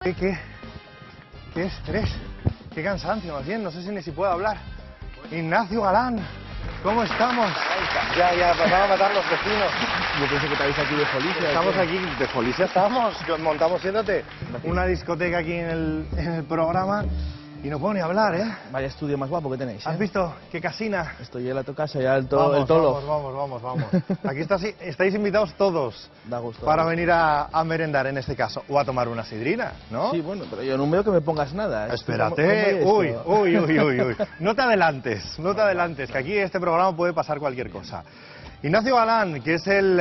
Qué estrés, qué cansancio, más bien, no sé ni si puedo hablar. Ignacio Galán, ¿cómo estamos? Ya, van a matar los vecinos. Yo pensé que estabais aquí de Folicia. Estamos aquí, de Folicia estamos, montamos, siéntate, una discoteca aquí en el programa y no puedo ni hablar, ¿eh? Vaya estudio más guapo que tenéis, ¿eh? ¿Has visto qué casina? Estoy en la tu casa, ya el tolo. Vamos. Aquí estáis invitados todos. Da gusto. Para venir a merendar en este caso, o a tomar una sidrina, ¿no? Sí, bueno, pero yo no veo que me pongas nada. Espérate, uy. No te adelantes, que aquí en este programa puede pasar cualquier cosa. Ignacio Galán, que es el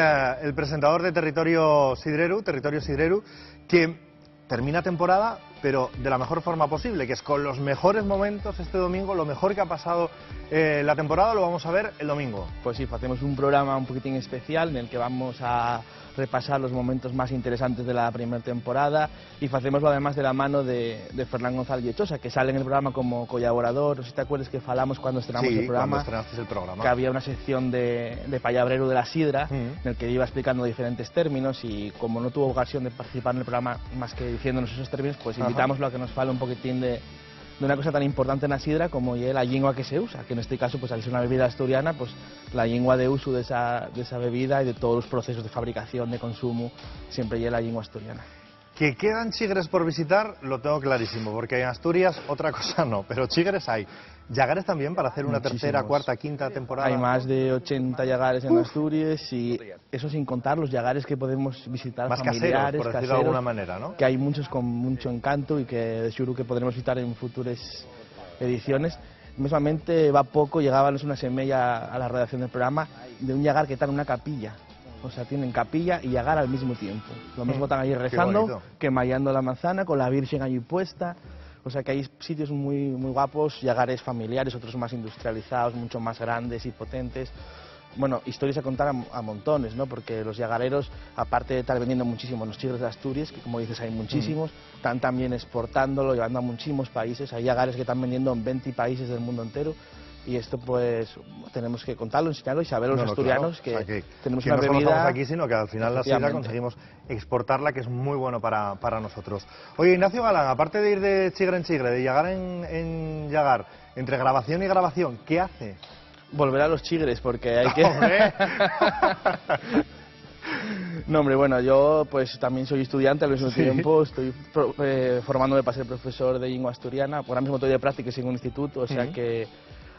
presentador de Territorio Sidreru, que termina temporada, pero de la mejor forma posible, que es con los mejores momentos este domingo, lo mejor que ha pasado la temporada lo vamos a ver el domingo. Pues sí, hacemos un programa un poquitín especial en el que vamos a repasar los momentos más interesantes de la primera temporada y hacemoslo además de la mano de Fernán González Lechosa, que sale en el programa como colaborador. No sé si te acuerdas que falamos cuando estrenamos el programa. Cuando estrenaste el programa. Que había una sección de Pallabrero de la Sidra, en el que iba explicando diferentes términos y como no tuvo ocasión de participar en el programa más que diciéndonos esos términos, pues invitámoslo a que nos fale un poquitín de una cosa tan importante en la sidra como la lengua que se usa, que en este caso, pues al ser una bebida asturiana, pues la lengua de uso de esa bebida y de todos los procesos de fabricación, de consumo, siempre lleva la lengua asturiana. Que quedan chigres por visitar, lo tengo clarísimo, porque en Asturias otra cosa no, pero chigres hay. ¿Llagares también para hacer una tercera, cuarta, quinta temporada? Hay más de 80 llagares en Asturias y eso sin contar los llagares que podemos visitar más familiares, caseros, por decirlo de alguna manera, ¿no? Que hay muchos con mucho encanto y que de seguro que podremos visitar en futuras ediciones. Mismamente va poco, llegábamos una semilla a la redacción del programa de un llagar que está en una capilla. O sea, tienen capilla y llagar al mismo tiempo. Lo mismo están allí rezando, que mallando la manzana, con la Virgen allí puesta. O sea que hay sitios muy guapos, llagares familiares, otros más industrializados, mucho más grandes y potentes. Bueno, historias a contar a montones, ¿no? Porque los llagareros, aparte de estar vendiendo muchísimo los chigres de Asturias, que como dices hay muchísimos, están también exportándolo, llevando a muchísimos países. Hay llagares que están vendiendo en 20 países del mundo entero. Y esto pues tenemos que contarlo, enseñarlo y saber los asturianos claro. que tenemos que una no bebida... solo estamos aquí, sino que al final la sidra conseguimos exportarla, que es muy bueno para nosotros. Oye, Ignacio Galán, aparte de ir de chigre en chigre, de llagar en llagar, entre grabación y grabación, ¿qué hace? Volver a los chigres, porque hay que... No, hombre, bueno, yo pues también soy estudiante al mismo tiempo, estoy formándome para ser profesor de lengua asturiana, ahora mismo estoy de prácticas en un instituto, o sea que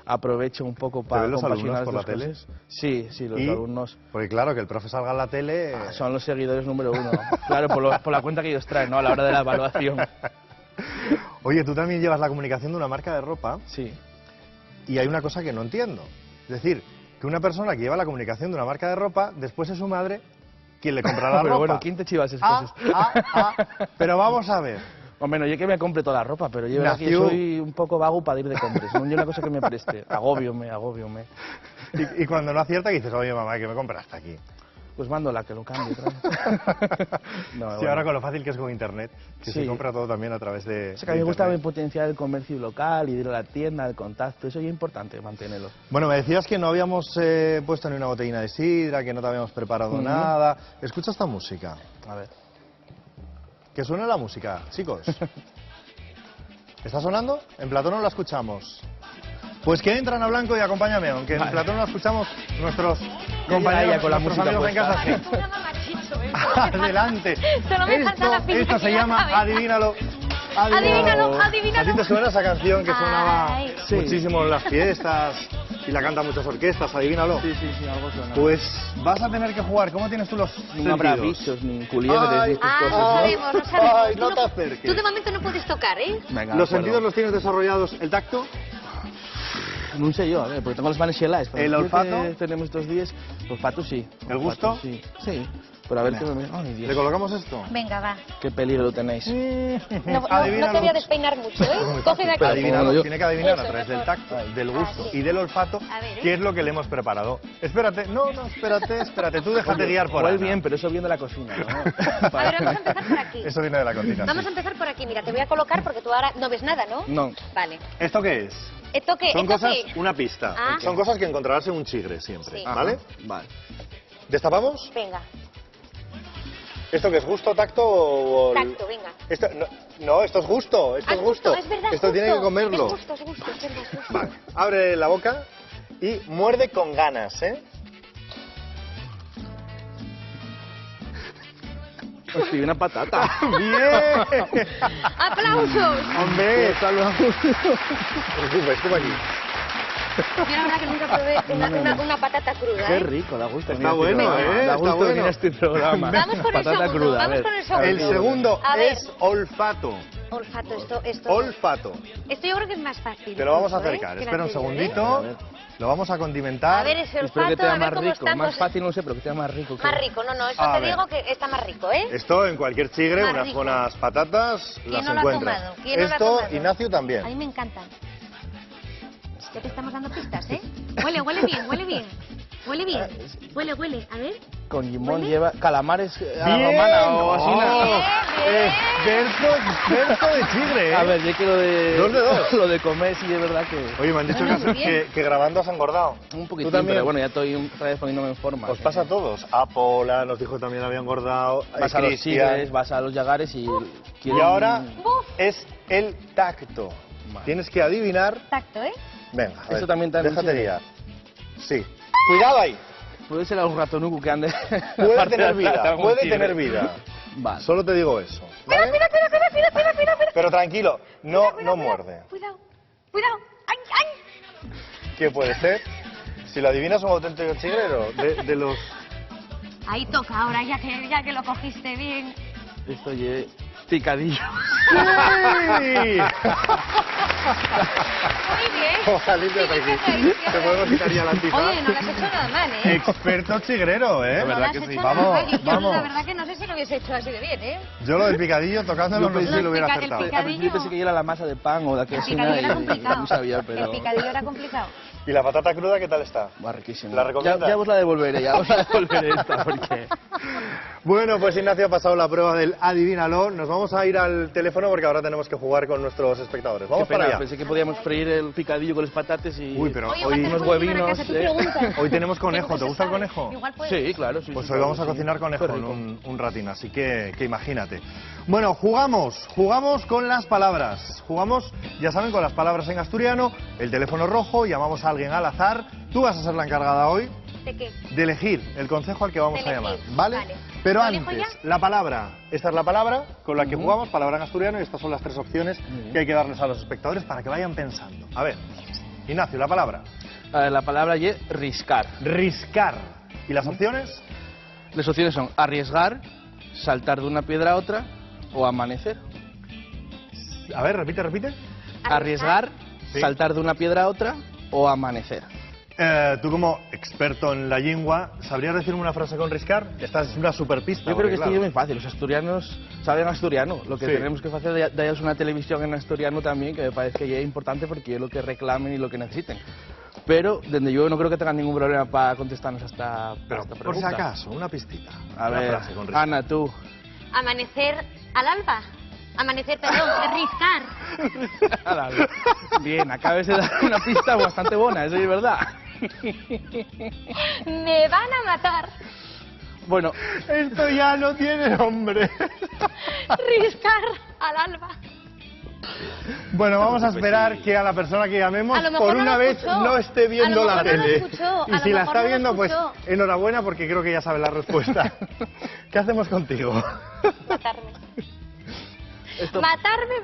aprovecho un poco para compaginar las dos cosas. Sí, los alumnos. Porque claro, que el profe salga en la tele... son los seguidores número uno, claro, por la cuenta que ellos traen, ¿no? A la hora de la evaluación. Oye, tú también llevas la comunicación de una marca de ropa. Sí. Y hay una cosa que no entiendo, es decir, que una persona que lleva la comunicación de una marca de ropa, después es su madre quien le compra la ropa. Pero bueno, ¿quién te chivas esas cosas? Pero vamos a ver. Hombre, no, yo que me compre toda la ropa, pero yo soy un poco vago para ir de compras. No hay una cosa que me preste. Agobiome. Y cuando no acierta, dices, oye, mamá, ¿qué me compraste aquí? Pues mándola, que lo cambie. Sí, ahora con lo fácil que es con Internet, que se compra todo también a través de... O sea, que a mí me gusta potenciar el comercio local, ir a la tienda, el contacto, eso es importante, mantenerlo. Bueno, me decías que no habíamos puesto ni una botellina de sidra, que no te habíamos preparado nada. Escucha esta música. A ver. Que suene la música, chicos. ¿Está sonando? En Platón no la escuchamos. Pues que entran a blanco y acompáñame, aunque en Platón no la escuchamos nuestros compañeros, con la nuestros música amigos en casa. Sí. Adelante. Esto se llama Adivínalo. Adivínalo. ¿A ti te suena esa canción que sonaba muchísimo en las fiestas y la cantan muchas orquestas? Adivínalo. Sí, algo suena. Pues vas a tener que jugar. ¿Cómo tienes tú los sentidos? No habrá bichos ni culiebres y estas cosas. No sabemos. Ay, no te acerques. Tú de momento no puedes tocar, ¿eh? Venga, ¿Los sentidos los tienes desarrollados? ¿El tacto? No sé yo, a ver, porque tengo las manos heladas. ¿El olfato? Que tenemos estos días, el olfato sí. ¿El gusto? Sí, pero a ver qué me... Ay, Dios. ¿Le colocamos esto? Venga, va. Qué peligro tenéis. No te voy a despeinar mucho, ¿eh? Coge de aquí. Adivínalo, tiene que adivinar a través del tacto, del gusto y del olfato qué es lo que le hemos preparado. Espérate, espérate, tú déjate guiar por ahí. Igual bien, pero eso viene de la cocina, ¿no? A ver, vamos a empezar por aquí. Eso viene de la cocina. Vamos a empezar por aquí, mira, te voy a colocar porque tú ahora no ves nada, ¿no? No. Vale. ¿Esto qué es? ¿Esto qué? Son cosas, una pista. Ah. Son cosas que encontrarás en un chigre siempre, Sí. ¿vale? Vale. ¿Destapamos? Venga. ¿Esto qué es, gusto, tacto o...? Tacto, venga. Esto, no, esto es gusto, esto es gusto. Es verdad, esto tiene que comerlo. Es gusto, es gusto, es verdad, es gusto. Vale, abre la boca y muerde con ganas, ¿eh? Hostia, una patata. ¡Bien! ¡Aplausos! ¡Hombre! Salud. Estuvo aquí. Yo la verdad que nunca probé una patata cruda, Qué ¿eh? rico, da gusto. Está bueno, ¿eh? Da Está gusto bueno. venir a este programa. Vamos con el Patata segundo, cruda, a vamos ver. con el segundo. El segundo A ver. es olfato. Olfato, esto... Olfato. Esto yo creo que es más fácil. Te lo vamos a incluso, acercar. que el Espera un anterior, segundito. Lo vamos a condimentar. A ver, ese Espero que olfato, te a da ver más cómo rico. están. Más fácil no sé, pero que te da más rico. Más rico, no, eso A te ver. digo que está más rico, ¿eh? Esto en cualquier chigre, Más unas rico. buenas patatas ¿Quién las no lo ha encuentras. tomado? ¿Quién no lo ha Esto, tomado? Ignacio A mí también. me encantan. Ya te estamos dando pistas, ¿eh? Huele bien, huele bien. Huele bien. Huele, a ver. Con limón ¿Huele? lleva calamares a la ¡Bien! romana o así. Bien. Experto de chigre, ¿eh? A ver, yo quiero de... 2 de 2. Lo de comer, sí, es verdad que... Oye, me han dicho Bueno, muy bien. que grabando has engordado. Un poquitín, ¿Tú también? pero bueno, ya estoy otra vez poniéndome en forma. Os pasa a todos. A Pola nos dijo que también había engordado. Vas a los Cristian. chigres, vas a los yagares y... Y quieren- ahora Buf. es el tacto. Vale. Tienes que adivinar. Tacto, ¿eh? Venga, a ver, Eso también está en déjate chigre. guiar. Sí. Cuidado ahí. Puede ser algún ratonuco que ande... Puede aparte tener de atrás, vida. algún Puede tigre. tener vida. Vale. Solo te digo eso. Mira, ¿vale? mira. Pero tranquilo, no muerde. Cuidado. ¡Ay! ¿Qué puede ser? Si lo adivinas un auténtico chigrero de los... Ahí toca ahora, ya que lo cogiste bien. Esto lleve picadillo. ¡Uy! Muy bien. Ojalá, límpiate aquí. Límpiate. Te podemos quitar ya la antifaz. Oye, no lo has hecho nada mal, ¿eh? Experto chigrero, ¿eh? No lo verdad has que hecho sí. nada Vamos, mal. Yo vamos. la verdad que no sé si lo hubiese hecho así de bien, ¿eh? Yo lo del picadillo, tocándolo, no sé si Los lo hubiera el acertado. picadillo. Al principio pensé que era la masa de pan o de El quesina picadillo era y complicado. no sabía, pero... El picadillo era complicado. ¿Y la patata cruda qué tal está? Va riquísimo. ¿La recomiendas? Ya os la devolveré, esta, porque... Bueno, pues Ignacio ha pasado la prueba del adivínalo. Nos vamos a ir al teléfono porque ahora tenemos que jugar con nuestros espectadores. Vamos Qué pena, para allá. Pensé que podíamos freír el picadillo con los patates y... Uy, pero Oye, hoy, igual unos te puedes llevar a huevinos, casa tu ¿eh? pregunta. hoy tenemos conejo. Nunca ¿Te se gusta el sabe. conejo? Igual puede. Sí, claro, sí. Pues sí, hoy claro, vamos a sí. cocinar conejo Qué en rico. un ratín, así que imagínate. Bueno, jugamos con las palabras. Jugamos, ya saben, con las palabras en asturiano, el teléfono rojo, llamamos a alguien al azar. Tú vas a ser la encargada hoy ¿De qué? de elegir el consejo al que vamos De a llamar, elegir, ¿vale? vale. Pero ¿Lo elijo antes, ya? la palabra. Esta es la palabra con la que Ujú. jugamos, palabra en asturiano, y estas son las 3 opciones Muy bien. que hay que darles a los espectadores para que vayan pensando. A ver, Ignacio, la palabra. A ver, la palabra es riscar. Riscar. ¿Y las opciones? Las opciones son arriesgar, saltar de una piedra a otra o amanecer. A ver, repite. Arriesgar, Sí. saltar de una piedra a otra o amanecer. Tú como experto en la lengua, ¿sabrías decirme una frase con riscar? Esta es una super pista. Yo creo que porque, esto es muy fácil. Los asturianos saben asturiano. Lo que Sí. tenemos que hacer de ellos una televisión en asturiano también, que me parece que ya es importante porque es lo que reclamen y lo que necesiten. Pero desde yo no creo que tengan ningún problema para contestarnos hasta Pero esta por si pregunta. acaso, una pistita. A Una ver, frase con riscar. Ana, tú. Amanecer al alba. Amanecer, perdón, riscar. Bien, acabas de dar una pista bastante buena, eso es verdad. Me van a matar. Bueno, Esto ya no tiene nombre. Riscar al alba. Bueno, vamos a esperar que a la persona que llamemos A lo mejor por no una lo vez escuchó. no esté viendo A lo la mejor no lo tele. escuchó. A Y lo si la mejor está no lo viendo, pues escuchó. enhorabuena porque creo que ya sabe la respuesta. ¿Qué hacemos contigo? Matarme. esto Matarme.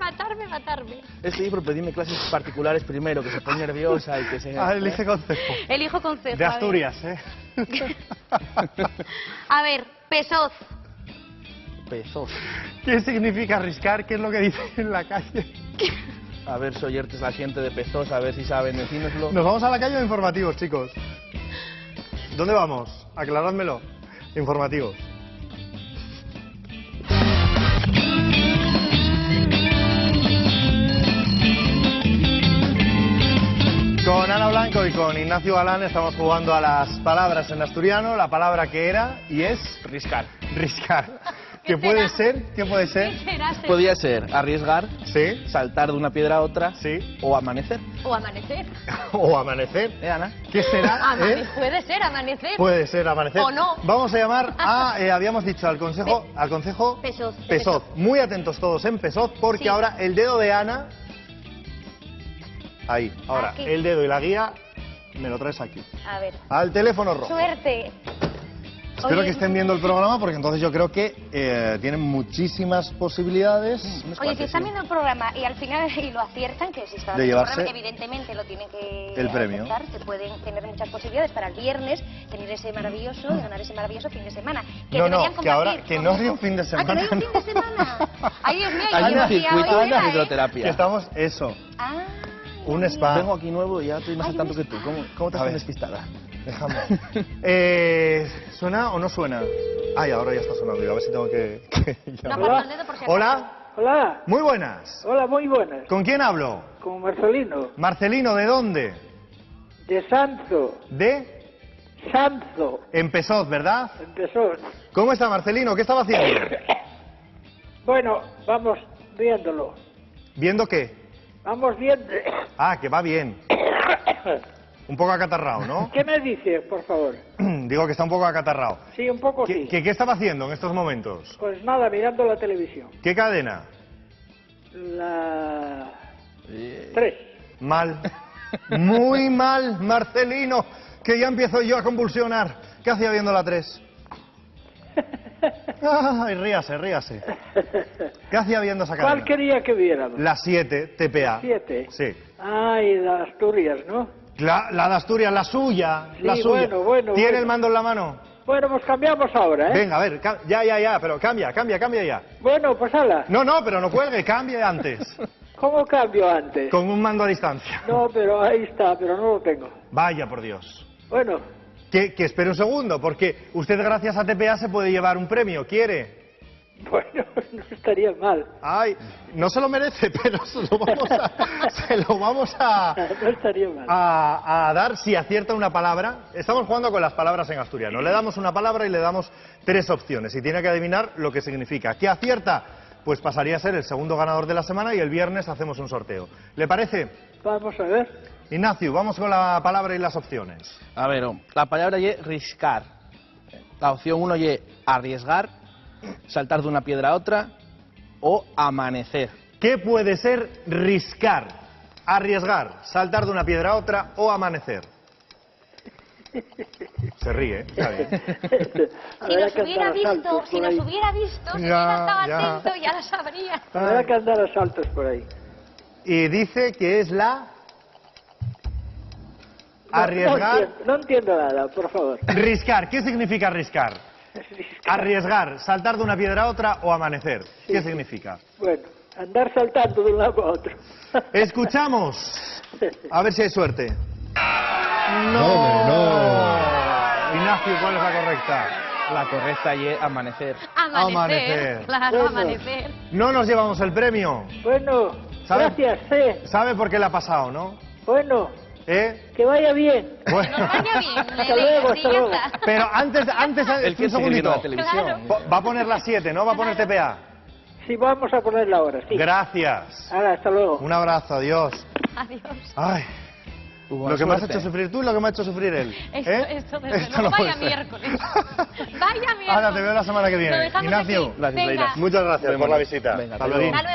es ir por pedirme clases particulares primero, que se pone nerviosa y que se... Ah, elige consejo. Elijo consejo. De a ver. Asturias, ¿eh? A ver, pesoz. Pezos. ¿Qué significa riscar? ¿Qué es lo que dice en la calle? A ver, Soyertes, la gente de Pezos, a ver si saben decírnoslo. ¿Nos vamos a la calle o informativos, chicos? ¿Dónde vamos? Aclarádmelo. Informativos. Con Ana Blanco y con Ignacio Galán estamos jugando a las palabras en asturiano. La palabra que era y es Riscar. riscar. ¿Qué puede ser? ¿Qué puede ser? ¿Qué será? Podría ser arriesgar, Sí, saltar de una piedra a otra sí. o amanecer. O amanecer. O amanecer. Ana? ¿Qué será? Puede ser amanecer. Puede ser amanecer. O no. Vamos a llamar a, habíamos dicho, al consejo Pesoz. Pesoz. Muy atentos todos en Pesoz, porque Sí. ahora el dedo de Ana... Ahí, ahora, Aquí. el dedo y la guía me lo traes aquí. A ver. Al teléfono rojo. Suerte. Espero Oye, que estén viendo el programa, porque entonces yo creo que tienen muchísimas posibilidades. Oye, si están viendo el programa y al final y lo aciertan, que si están De viendo el llevarse programa, evidentemente lo tienen que el premio. aceptar, se pueden tener muchas posibilidades para el viernes tener ese maravilloso, ganar ese maravilloso fin de semana. Que No, deberían no, que ahora, compartir que con- no hay un fin de semana. Ah, que no hay un fin de semana. Ay, Dios mío, yo Hay un decía, circuito hoy de era, hidroterapia. Que estamos, eso, Ah, un Dios spa. Vengo aquí nuevo y ya estoy más Ay, al tanto un que tú. spa. ¿Cómo te A has ver. despistada? Déjame. ¿Suena o no suena? Ay, ahora ya está sonando. A ver si tengo que No, llamar. pasa el dedo por si acaso. Hola, Hola, muy buenas. hola, muy buenas. ¿Con quién hablo? Con Marcelino, Marcelino, ¿de dónde? de Sanzo, De Sanzo, Pesoz, ¿verdad? empezó. ¿Cómo está Marcelino? ¿Qué estaba haciendo? Bueno, vamos viéndolo. ¿Viendo qué? Vamos viendo. Ah, que va bien. Un poco acatarrado, ¿no? ¿Qué me dice, por favor? Digo que está un poco acatarrado. Sí, un poco sí. ¿Qué estaba haciendo en estos momentos? Pues nada, mirando la televisión. ¿Qué cadena? La 3. Mal. Muy mal, Marcelino, que ya empiezo yo a convulsionar. ¿Qué hacía viendo la 3? Ay, ríase, ríase. ¿Qué hacía viendo esa cadena? ¿Cuál quería que viéramos? La 7, TPA. 7. Sí. Ay, la Asturias, ¿no? La de Asturias, la suya. Sí, la suya. bueno, ¿Tiene bueno. el mando en la mano? Bueno, pues cambiamos ahora, ¿eh? Venga, a ver, ya, pero cambia ya. Bueno, pues hala. No, pero no cuelgue, cambie antes. ¿Cómo cambio antes? Con un mando a distancia. No, pero ahí está, pero no lo tengo. Vaya, por Dios. Bueno, Que espere un segundo, porque usted gracias a TPA se puede llevar un premio, ¿quiere? bueno, no estaría mal. Ay, no se lo merece, pero se lo vamos No estaría mal. a dar si acierta una palabra. Estamos jugando con las palabras en asturiano. Le damos una palabra y le damos 3 opciones y tiene que adivinar lo que significa. ¿Qué acierta? Pues pasaría a ser el segundo ganador de la semana y el viernes hacemos un sorteo. ¿Le parece? Vamos a ver. Ignacio, vamos con la palabra y las opciones. A ver, la palabra es riscar. La opción 1 es arriesgar, saltar de una piedra a otra o amanecer. ¿Qué puede ser riscar? Arriesgar, saltar de una piedra a otra o amanecer. Se ríe, está bien. Si nos hubiera visto, si nos hubiera visto, si hubiera estado ya. atento, ya lo sabría. Habrá que andar a saltos por ahí. Y dice que es la... Arriesgar, No entiendo nada, por favor. riscar. ¿Qué significa riscar? Arriesgar, saltar de una piedra a otra o amanecer. ¿Qué significa? Bueno, andar saltando de un lado a otro. Escuchamos. A ver si hay suerte. No. Ignacio, ¿cuál es la correcta? La correcta es amanecer. Amanecer. Claro, Bueno. amanecer. No nos llevamos el premio. Bueno, ¿Sabe? gracias, ¿Sabe por qué le ha pasado, no? Bueno, ¿Eh? que vaya bien. Que nos vaya bien. Hasta luego, hasta luego. Pero antes El que un sigue viendo segundito. la televisión. Va a poner la 7, ¿no? Va a poner TPA. Sí, vamos a ponerla ahora, sí. Gracias. Ahora, hasta luego. Un abrazo, adiós. Adiós. Ay, Hubo lo que me has suerte. hecho sufrir tú y lo que me ha hecho sufrir él. Esto desde Esto luego, no puede vaya ser. miércoles. Vaya miércoles. Ahora te veo la semana que Lo viene. dejamos Ignacio, aquí. Gracias, Venga. Leila. muchas gracias por la Vémonos. visita. Venga, Hasta hasta luego. luego.